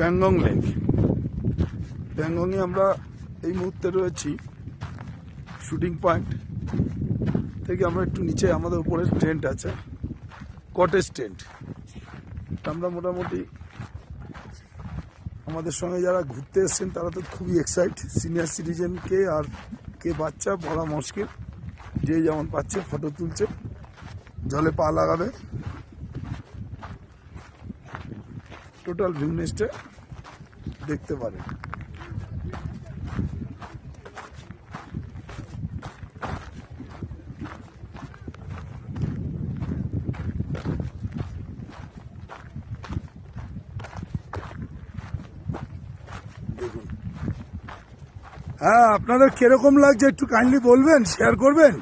Pangong lake. প্যাংগংয়ে আমরা এই মুহূর্তে রয়েছি শুটিং পয়েন্ট থেকে। আমরা একটু নিচে, আমাদের উপরে টেন্ট আছে, কটেজ টেন্ট। আমরা মোটামুটি আমাদের সঙ্গে যারা ঘুরতে এসছেন তারা তো খুবই এক্সাইট। সিনিয়র সিটিজেনকে আর কে বাচ্চা বলা মুশকিল, যে যেমন পাচ্ছে ফটো তুলছে, জলে পা লাগাবে। টোটাল ভিউনেসটা দেখতে পারেন। দেখুন, হ্যাঁ, আপনাদের কিরকম লাগছে একটু কাইন্ডলি বলবেন, শেয়ার করবেন।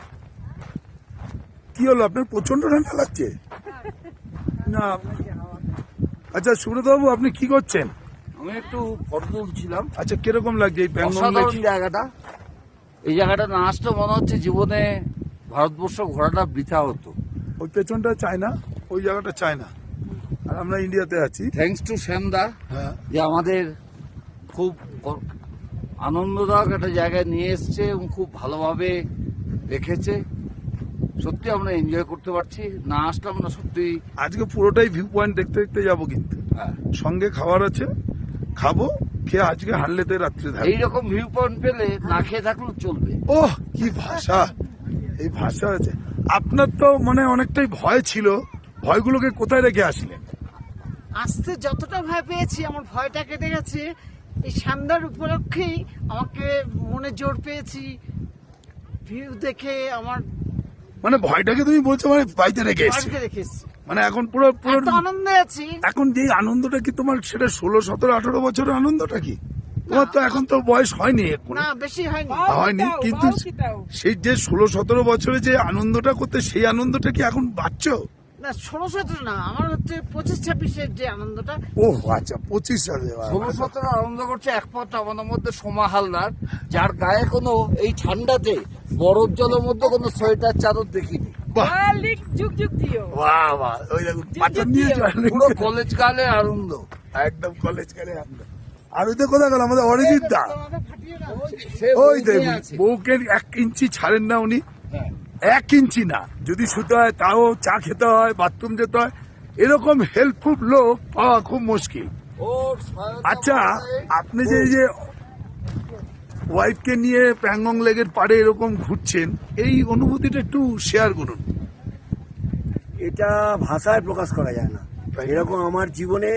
কি হলো, আপনার প্রচন্ড ঠান্ডা লাগছে না? আচ্ছা সুব্রতবাবু, আপনি কি করছেন? আমি একটু ফটো তুলছিলাম। আচ্ছা, কিরকম লাগছে এই প্যাংগং লেক? অসাধারণ জায়গাটা। এই জায়গাটা না আসলে মনে হচ্ছে জীবনে ভারতবর্ষ ঘোরাটা বৃথা হতো। ওই পেছনটা চায়না, ওই জায়গাটা চায়না, আর আমরা ইন্ডিয়াতে আছি। থ্যাঙ্কস টু শ্যামদা, হ্যাঁ, যে আমাদের খুব আনন্দদায়ক একটা জায়গায় নিয়ে এসছে এবং খুব ভালোভাবে রেখেছে। সত্যি আমরা এনজয় করতে পারছি। না আসলে আমরা সত্যি আজকে পুরোটাই ভিউ পয়েন্ট দেখতে দেখতে যাবো, কিন্তু সঙ্গে খাবার আছে, খাবো, খেয়ে আজকে হানলেতে রাত্রে থাকবো। এইরকম ভিউ পয়েন্ট পেলে না খেয়ে থাকলেও চলবে। ওহ, কি ভাষা! এই ভাষা আছে। আপনার তো মানে অনেকটাই ভয় ছিল, ভয়গুলোকে কোথায় রেখে আসলেন? আসতে যতটা ভয় পেয়েছি, আমার ভয়টা কেটে গেছে। এই সন্ধ্যার উপলক্ষেই আমাকে মনে জোর পেয়েছি, ভিউ দেখে আমার মানে ভয়টাকে তুমি বলছো মানে বাড়িতে রেখে এসছো? বাড়িতে রেখেছি। মানে এখন পুরো পুরো এত আনন্দে আছি। এখন যে আনন্দটা কি তোমার, সেটা 16, 17, 18 বছরের আনন্দটা কি? তোমার তো এখন তো বয়স হয়নি এখন, না, বেশি হয়নি। হয়নি, কিন্তু সেই যে 16, 17 বছরে যে আনন্দটা করতে, সেই আনন্দটা কি এখন পাচ্ছ? না, 16-17 না, আমার হচ্ছে 25-26-এর যে আনন্দটা। ও আচ্ছা, 25 সালে। 16-17 আনন্দ করছে একমাত্র আমাদের মধ্যে সোমা হালদার, যার গায়ে কোনো এই ঠান্ডাতে বরফ জলের মধ্যে কোনো সোয়েটার চাদর দেখিনি। বাহ, যুগ যুগ দিও। বাহ, বাহ, ওই দেখুন পাটন নিয়ে পুরো কলেজ কালে আনন্দ। একদম কলেজ কালে আনন্দ। আর ওই তো কোথায় গেল আমাদের অরিজিৎ দা? তোমাকে ফাটিয়ে দাও। সে ওই বউ দেখুন, নিয়ে আছে। বউকে 1 ইঞ্চি ছাড়েন না উনি। হ্যাঁ। 1 ইঞ্চি না, যদি শুতে হয় তাও, চা খেতে হয়, বাথরুম যেতে হয়, এরকম হেল্পফুল লোক পাওয়া খুব মুশকিল। ওর সহায়তা আচ্ছা, করতে আপনি যে এই যে ওয়াইফকে নিয়ে প্যাংগং লেকের পাড়ে এরকম ঘুরছেন, এই অনুভূতিটা একটু শেয়ার করুন। এটা ভাষায় প্রকাশ করা যায় না। এরকম আমার জীবনে